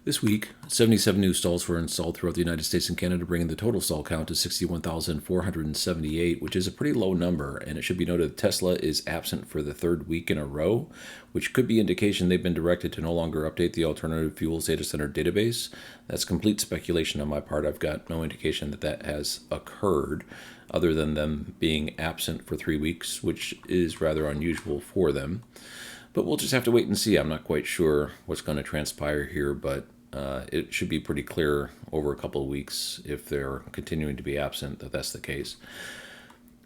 This week, 77 new stalls were installed throughout the United States and Canada, bringing the total stall count to 61,478, which is a pretty low number. And it should be noted that Tesla is absent for the third week in a row, which could be indication they've been directed to no longer update the alternative fuels data center database. That's complete speculation on my part. I've got no indication that that has occurred, other than them being absent for 3 weeks, which is rather unusual for them. But we'll just have to wait and see. I'm not quite sure what's going to transpire here, but it should be pretty clear over a couple of weeks, if they're continuing to be absent, that that's the case.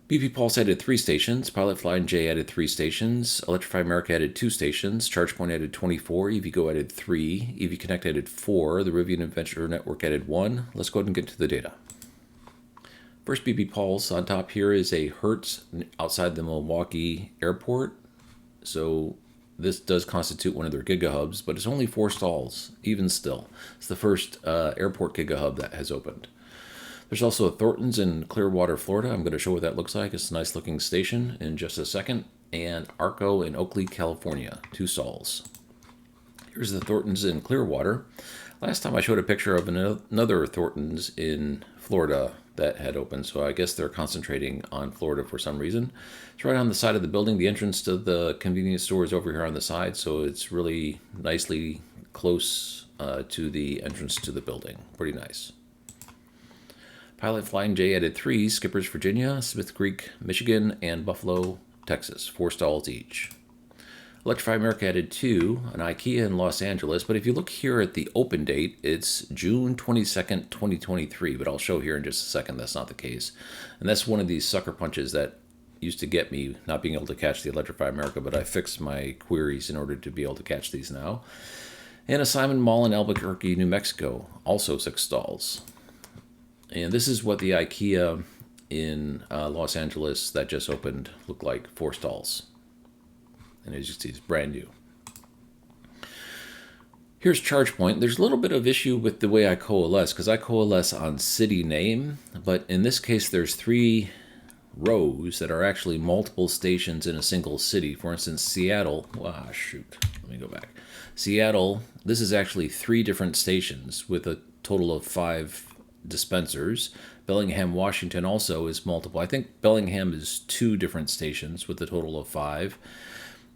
BP Pulse added 3 stations. Pilot Flying J added 3 stations. Electrify America added 2 stations. ChargePoint added 24. EVgo added 3. EV Connect added 4. The Rivian Adventure Network added 1. Let's go ahead and get to the data. First BP Pulse. On top here is a Hertz outside the Milwaukee airport. So this does constitute one of their gigahubs, but it's only 4 stalls, even still. It's the first airport gigahub that has opened. There's also a Thornton's in Clearwater, Florida. I'm going to show what that looks like. It's a nice looking station in just a second. And Arco in Oakley, California, 2 stalls. Here's the Thornton's in Clearwater. Last time I showed a picture of another Thornton's in Florida that had opened, so I guess they're concentrating on Florida for some reason. It's right on the side of the building. The entrance to the convenience store is over here on the side, so it's really nicely close to the entrance to the building. Pretty nice. Pilot Flying J added 3, Skippers, Virginia, Smith Creek, Michigan, and Buffalo, Texas, 4 stalls each. Electrify America added 2, an IKEA in Los Angeles, but if you look here at the open date, it's June 22nd, 2023, but I'll show here in just a second that's not the case. And that's one of these sucker punches that used to get me not being able to catch the Electrify America, but I fixed my queries in order to be able to catch these now. And a Simon Mall in Albuquerque, New Mexico, also 6 stalls. And this is what the IKEA in Los Angeles that just opened looked like, 4 stalls. And as you see, it's brand new. Here's ChargePoint. There's a little bit of issue with the way I coalesce, because I coalesce on city name, but in this case there's 3 rows that are actually multiple stations in a single city. For instance, Seattle, let me go back. Seattle, this is actually 3 different stations with a total of 5 dispensers. Bellingham, Washington also is multiple. I think Bellingham is 2 different stations with a total of 5.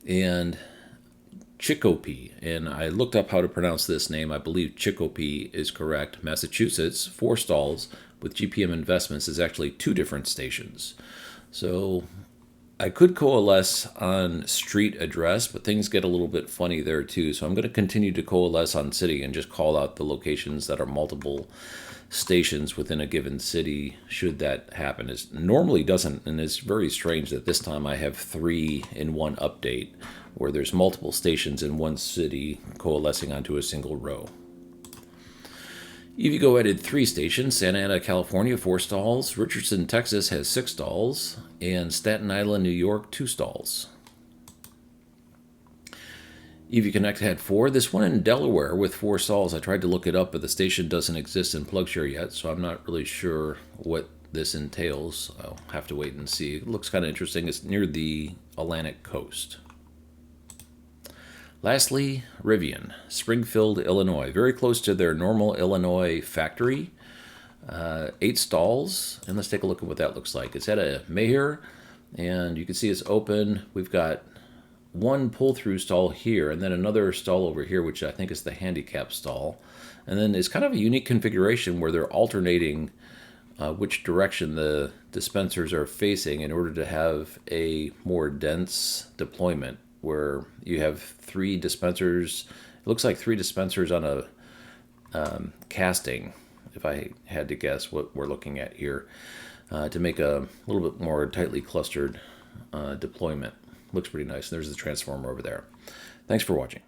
And Chicopee, and I looked up how to pronounce this name. I believe Chicopee is correct. Massachusetts, 4 stalls with GPM Investments, is actually 2 different stations. So I could coalesce on street address, but things get a little bit funny there too. So I'm going to continue to coalesce on city and just call out the locations that are multiple stations within a given city, should that happen. It normally doesn't, and it's very strange that this time I have 3 in one update, where there's multiple stations in one city coalescing onto a single row. EVgo added 3 stations. Santa Ana, California, 4 stalls. Richardson, Texas has 6 stalls. And Staten Island, New York, 2 stalls. EV Connect had 4. This one in Delaware with 4 stalls. I tried to look it up, but the station doesn't exist in PlugShare yet, so I'm not really sure what this entails. I'll have to wait and see. It looks kind of interesting. It's near the Atlantic coast. Lastly, Rivian, Springfield, Illinois. Very close to their Normal, Illinois factory. 8 stalls, and let's take a look at what that looks like. It's at a Maher, and you can see it's open. We've got 1 pull-through stall here, and then another stall over here, which I think is the handicap stall. And then it's kind of a unique configuration where they're alternating which direction the dispensers are facing in order to have a more dense deployment, where you have 3 dispensers. It looks like 3 dispensers on a casting, if I had to guess what we're looking at here, to make a little bit more tightly clustered deployment. Looks pretty nice. There's the transformer over there. Thanks for watching.